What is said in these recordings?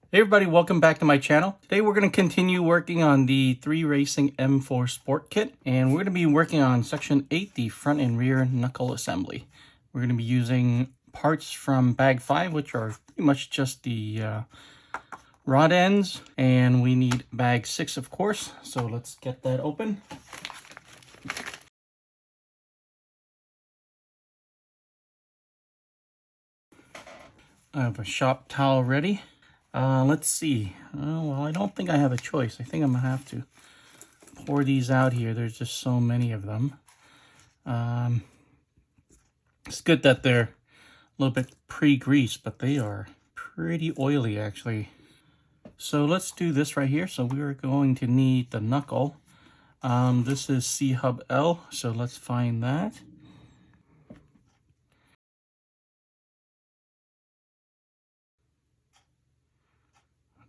Hey everybody, welcome back to my channel. Today we're going to continue working on the 3RACING M4 Sport Kit, and we're going to be working on section 8, the front and rear knuckle assembly. We're going to be using parts from bag 5, which are pretty much just the rod ends, and we need bag 6 of course, so let's get that open. I have a shop towel ready. Let's see. Well, I don't think I have a choice. I think I'm going to have to pour these out here. There's just so many of them. It's good that they're a little bit pre-greased, but they are pretty oily actually. So let's do this right here. So we're going to need the knuckle. This is C hub L, so let's find that.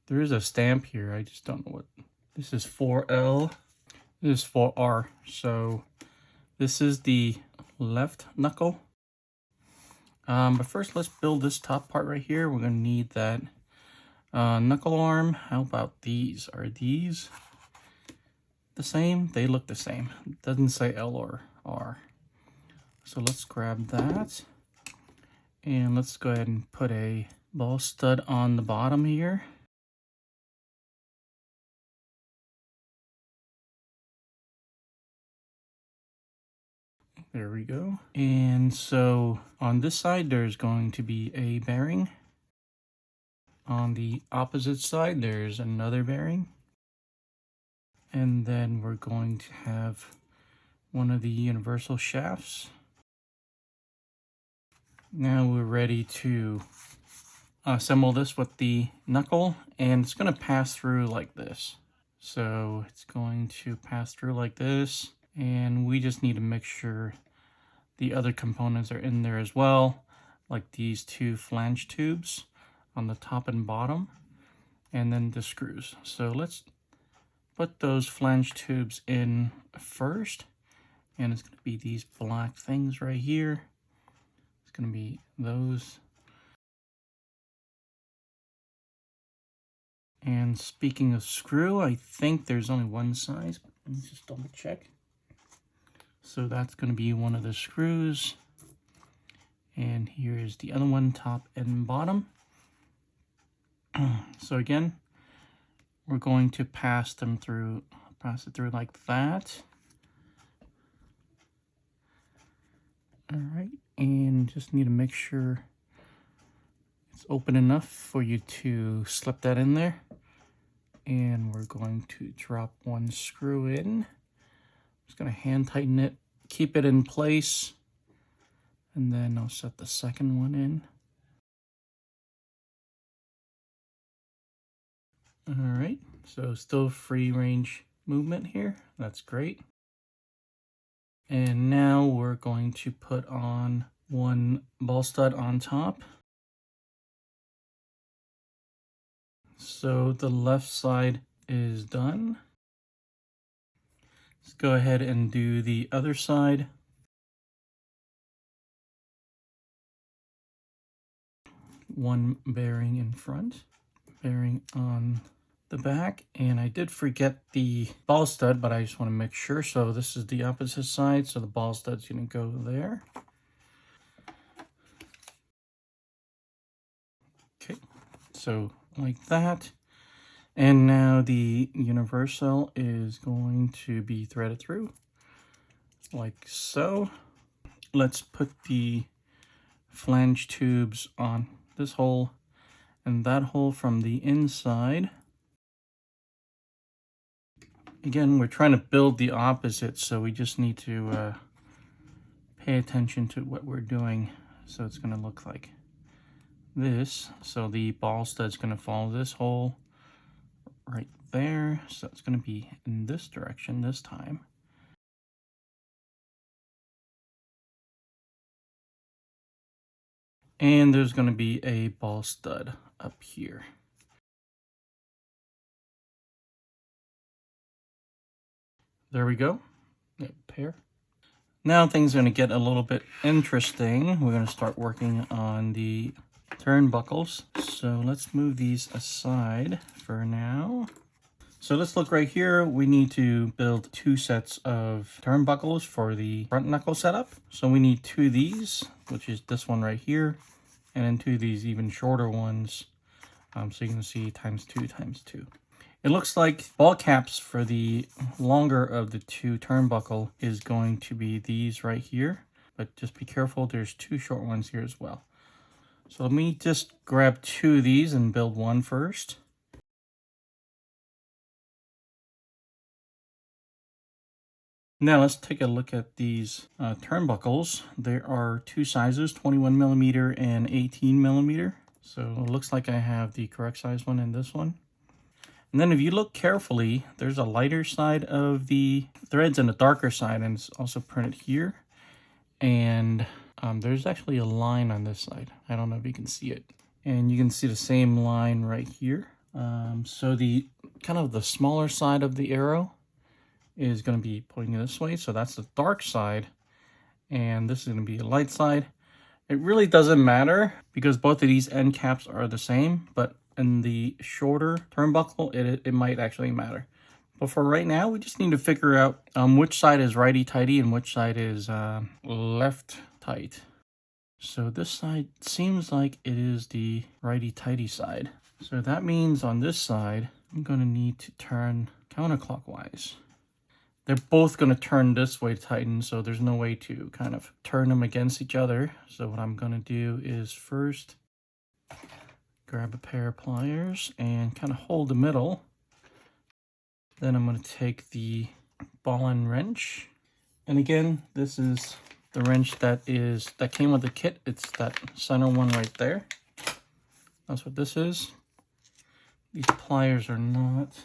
There is a stamp here. I just don't know what. This is 4L. This is 4R. So this is the left knuckle. But first, let's build this top part right here. We're going to need that knuckle arm. How about these? Are these the same? They look the same. It doesn't say L or R. So let's grab that. And let's go ahead and put a ball stud on the bottom here. There we go. And so on this side, there's going to be a bearing. On the opposite side, there's another bearing. And then we're going to have one of the universal shafts. Now we're ready to assemble this with the knuckle, and it's going to pass through like this. So it's going to pass through like this, and we just need to make sure the other components are in there as well, like these two flange tubes on the top and bottom, and then the screws. So let's put those flange tubes in first, and it's going to be these black things right here. It's going to be those. And speaking of screw, I think there's only one size, but let me just double check. So that's going to be one of the screws. And here is the other one, top and bottom. So again, we're going to pass it through like that. All right, and just need to make sure it's open enough for you to slip that in there. And we're going to drop one screw in. Just going to hand tighten it, keep it in place, and then I'll set the second one in. All right, so still free range movement here. That's great. And now we're going to put on one ball stud on top. So the left side is done. Let's go ahead and do the other side. One bearing in front, bearing on the back, and I did forget the ball stud, but I just want to make sure. So this is the opposite side, so the ball stud's going to go there. Okay, so like that. And now the universal is going to be threaded through like so. Let's put the flange tubes on this hole and that hole from the inside. Again, we're trying to build the opposite, so we just need to pay attention to what we're doing. So it's going to look like this. So the ball stud's going to follow this hole right there. So it's going to be in this direction this time. And there's going to be a ball stud up here. There we go. Pair. Now things are going to get a little bit interesting. We're going to start working on the turnbuckles. So let's move these aside for now. So let's look right here. We need to build 2 sets of turnbuckles for the front knuckle setup. So we need 2 of these, which is this one right here, and then 2 of these even shorter ones. So you can see times 2 times 2. It looks like ball caps for the longer of the 2 turnbuckle is going to be these right here. But just be careful, there's 2 short ones here as well. So let me just grab 2 of these and build one first. Now let's take a look at these turnbuckles. There are 2 sizes, 21mm and 18mm. So it looks like I have the correct size one in this one. And then if you look carefully, there's a lighter side of the threads and a darker side, and it's also printed here. And there's actually a line on this side. I don't know if you can see it. And you can see the same line right here. So the kind of the smaller side of the arrow is going to be pointing this way. So that's the dark side. And this is going to be a light side. It really doesn't matter because both of these end caps are the same. But in the shorter turnbuckle, it might actually matter. But for right now, we just need to figure out which side is righty-tighty and which side is left-tight. So this side seems like it is the righty-tighty side. So that means on this side, I'm going to need to turn counterclockwise. They're both going to turn this way to tighten, so there's no way to kind of turn them against each other. So what I'm going to do is first grab a pair of pliers and kind of hold the middle. Then I'm going to take the ball and wrench. And again, this is the wrench that came with the kit. It's that center one right there. That's what this is. These pliers are not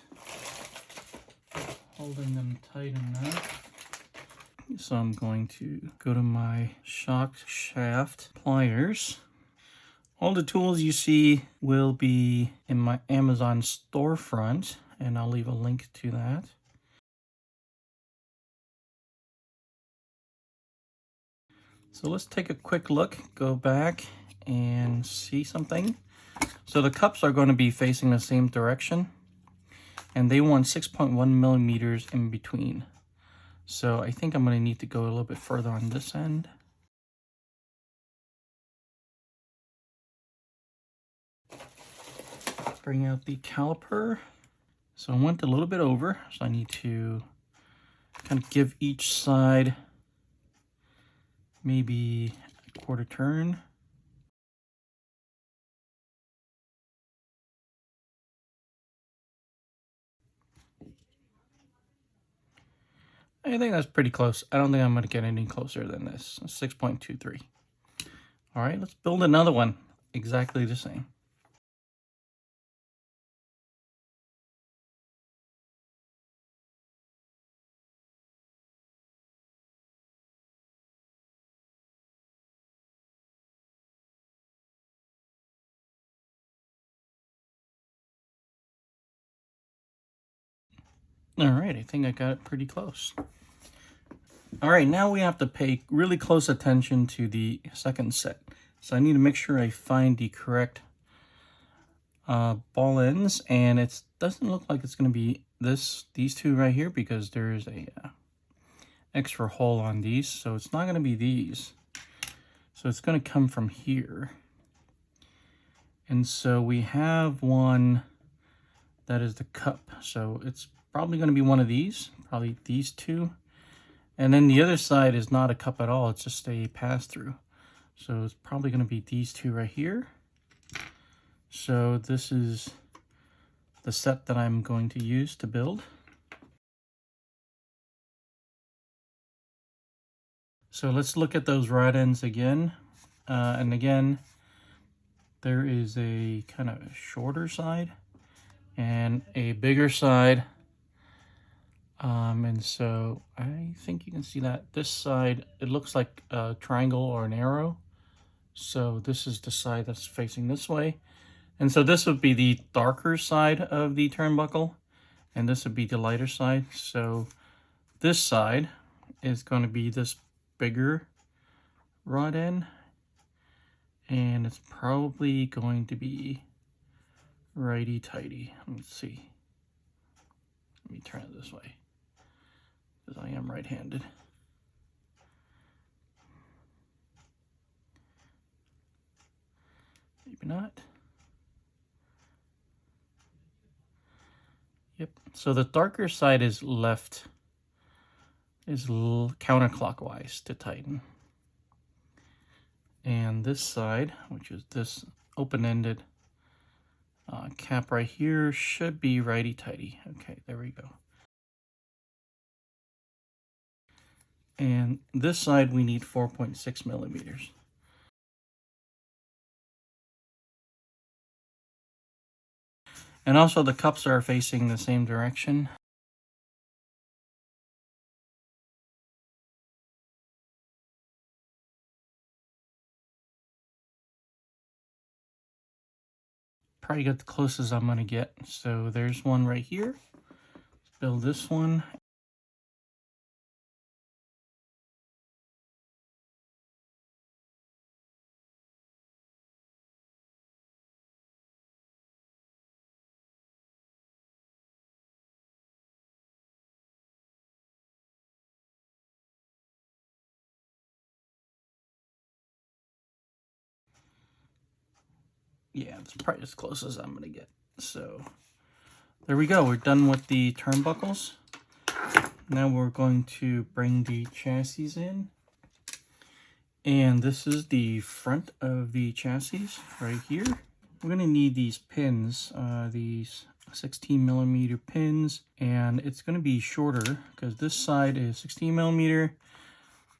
holding them tight enough. So I'm going to go to my shock shaft pliers. All the tools you see will be in my Amazon storefront, and I'll leave a link to that. So let's take a quick look, go back and see something. So the cups are going to be facing the same direction, and they want 6.1mm in between. So I think I'm going to need to go a little bit further on this end. Bring out the caliper. So I went a little bit over, so I need to kind of give each side maybe a quarter turn. I think that's pretty close. I don't think I'm going to get any closer than this. 6.23. All right, let's build another one exactly the same. All right, I think I got it pretty close. All right, now we have to pay really close attention to the second set. So I need to make sure I find the correct ball ends, and it doesn't look like it's going to be these two right here because there's a extra hole on these, so it's not going to be these. So it's going to come from here. And so we have one that is the cup, so it's probably going to be one of these, probably these two. And then the other side is not a cup at all, it's just a pass-through. So it's probably going to be these two right here. So this is the set that I'm going to use to build. So let's look at those rod ends again. And again, there is a kind of a shorter side and a bigger side. And so I think you can see that this side, it looks like a triangle or an arrow. So this is the side that's facing this way. And so this would be the darker side of the turnbuckle, and this would be the lighter side. So this side is going to be this bigger rod end, And it's probably going to be righty-tighty. Let's see. Let me turn it this way, because I am right-handed. Maybe not. Yep. So the darker side is left, is counterclockwise to tighten. And this side, which is this open-ended cap right here, should be righty-tighty. Okay, there we go. And this side we need 4.6 millimeters. And also the cups are facing the same direction. Probably get the closest I'm gonna get. So there's one right here. Let's build this one. Yeah, it's probably as close as I'm gonna get. So there we go. We're done with the turnbuckles. Now we're going to bring the chassis in. And this is the front of the chassis right here. We're gonna need these pins, these 16 millimeter pins, and it's gonna be shorter because this side is 16 millimeter,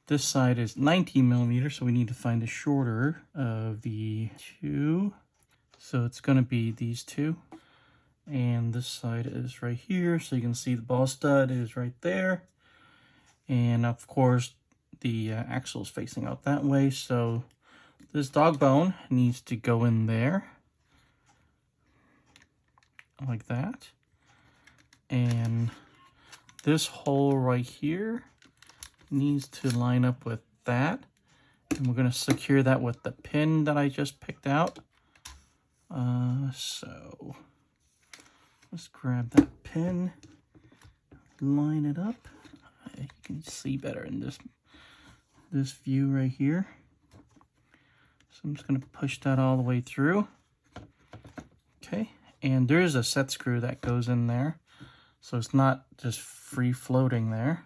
this side is 19 millimeter, so we need to find the shorter of the two. So it's gonna be these two, and this side is right here, so you can see the ball stud is right there, and of course the axle is facing out that way, so this dog bone needs to go in there like that, and this hole right here needs to line up with that, and we're going to secure that with the pin that I just picked out. So let's grab that pin, line it up. You can see better in this view right here. So I'm just going to push that all the way through. Okay, and there's a set screw that goes in there, so it's not just free floating there.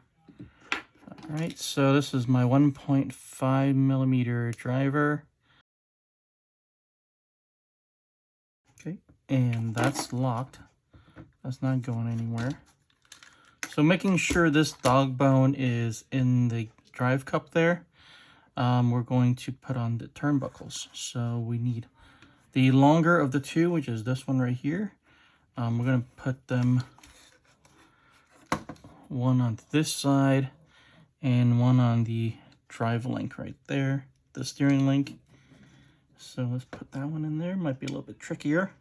All right, so this is my 1.5 millimeter driver. Okay, and that's locked. That's not going anywhere. So making sure this dog bone is in the drive cup there, we're going to put on the turnbuckles. So we need the longer of the two, which is this one right here. We're going to put them one on this side and one on the drive link right there, the steering link. So let's put that one in there. Might be a little bit trickier.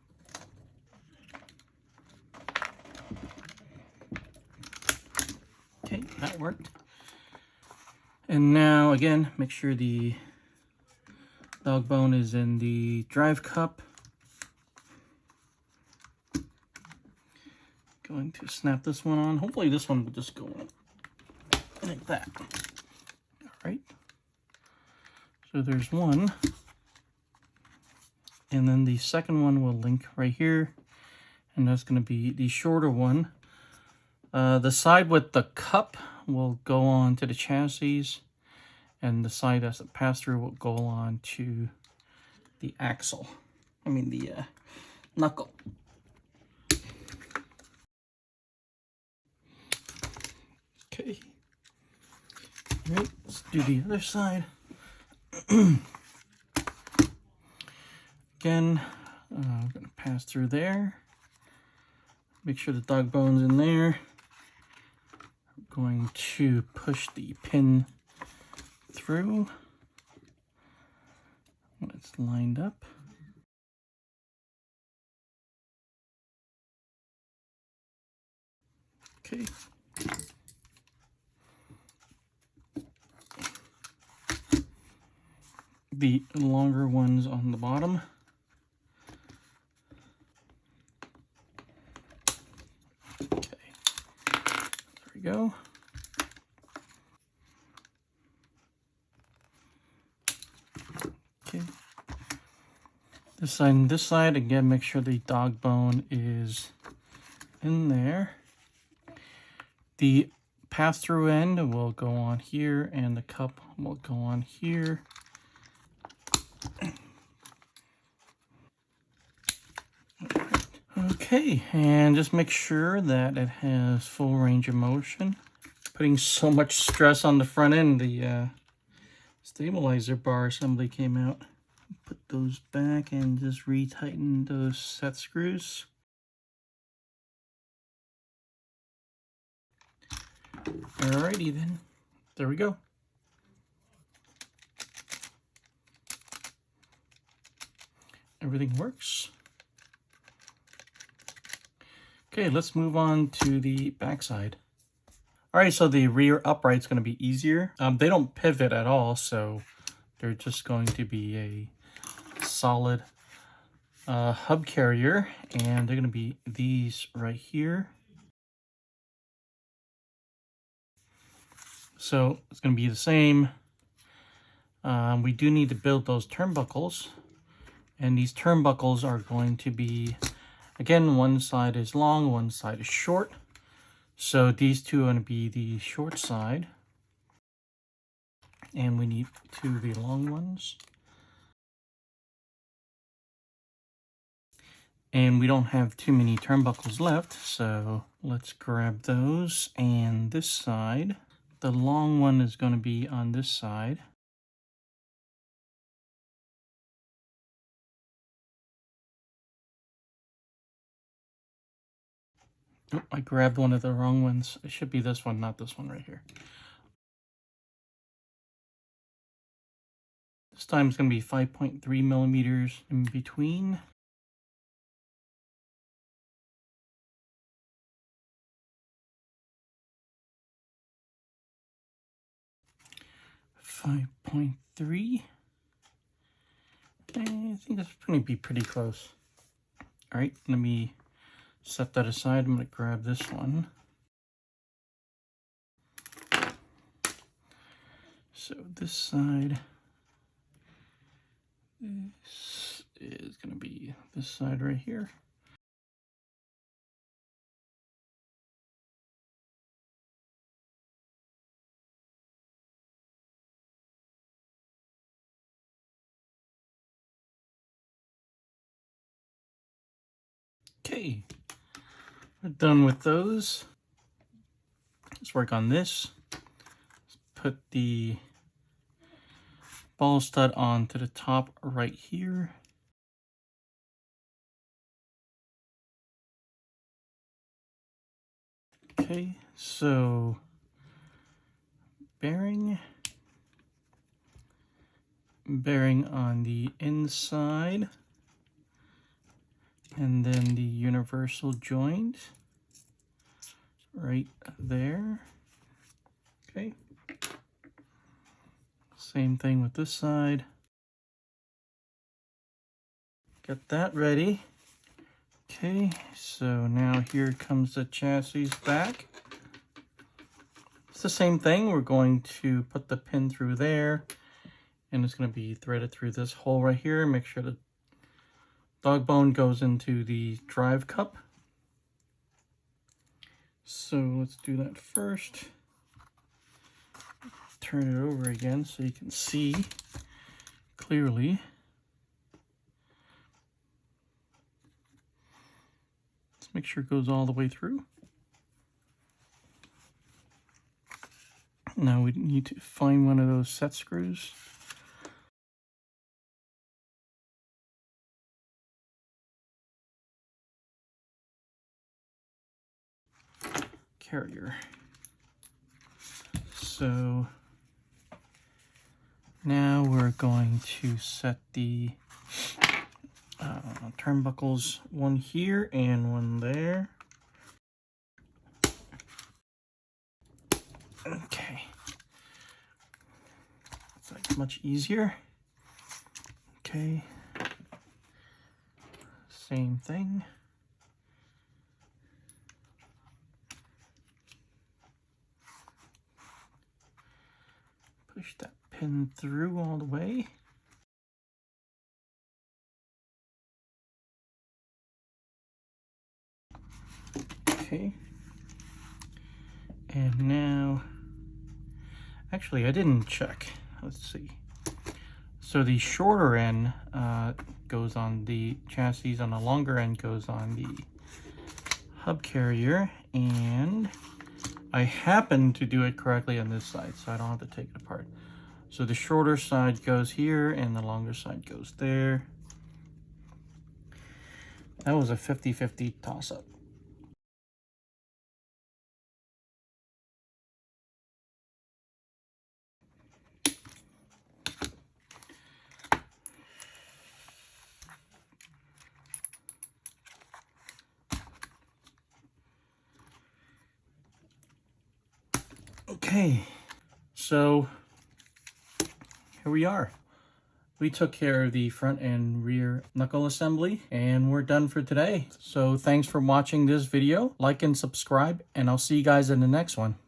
Okay, that worked. And now again, make sure the dog bone is in the drive cup. Going to snap this one on. Hopefully this one will just go in like that. All right. So there's one. And then the second one will link right here. And that's going to be the shorter one. The side with the cup will go on to the chassis, and the side that's a pass-through will go on to the axle. I mean the knuckle. Okay. All right, let's do the other side. Again, I'm going to pass through there. Make sure the dog bone's in there. I'm going to push the pin through when it's lined up. Okay. the longer ones on the bottom. Okay, there we go. Okay. This side, again, make sure the dog bone is in there. The pass-through end will go on here, and the cup will go on here. Okay, and just make sure that it has full range of motion. Putting so much stress on the front end, the stabilizer bar assembly came out. Put those back and just retighten those set screws. Alrighty then, there we go. Everything works. Okay, let's move on to the backside. Alright, so the rear upright's going to be easier. They don't pivot at all, so they're just going to be a solid hub carrier, and they're going to be these right here. So it's going to be the same. We do need to build those turnbuckles, and these turnbuckles are going to be, again, one side is long, one side is short. So these two are going to be the short side, and we need two of the long ones. And we don't have too many turnbuckles left, so let's grab those. And this side, the long one is going to be on this side. Oh, I grabbed one of the wrong ones. It should be this one, not this one right here. This time it's going to be 5.3 millimeters in between. .3. I think that's going to be pretty close. All right, let me set that aside. I'm going to grab this one. So this side, this is going to be this side right here. Okay, we're done with those. Let's work on this. Let's put the ball stud onto the top right here. Okay, so bearing on the inside, and then the universal joint right there. Okay, same thing with this side. Get that ready. Okay, so now here comes the chassis back. It's the same thing. We're going to put the pin through there, and it's going to be threaded through this hole right here. Make sure the dog bone goes into the drive cup. So let's do that first. Turn it over again so you can see clearly. Let's make sure it goes all the way through. Now we need to find one of those set screws. Carrier. So now we're going to set the turnbuckles, one here and one there. Okay, it's like much easier. Okay. Same thing. Push that pin through all the way. Okay. And now, actually I didn't check. Let's see. So the shorter end goes on the chassis, on the longer end goes on the hub carrier, and I happen to do it correctly on this side, so I don't have to take it apart. So the shorter side goes here and the longer side goes there. That was a 50-50 toss-up. Okay, so here we are. We took care of the front and rear knuckle assembly, and we're done for today. So thanks for watching this video. Like and subscribe, and I'll see you guys in the next one.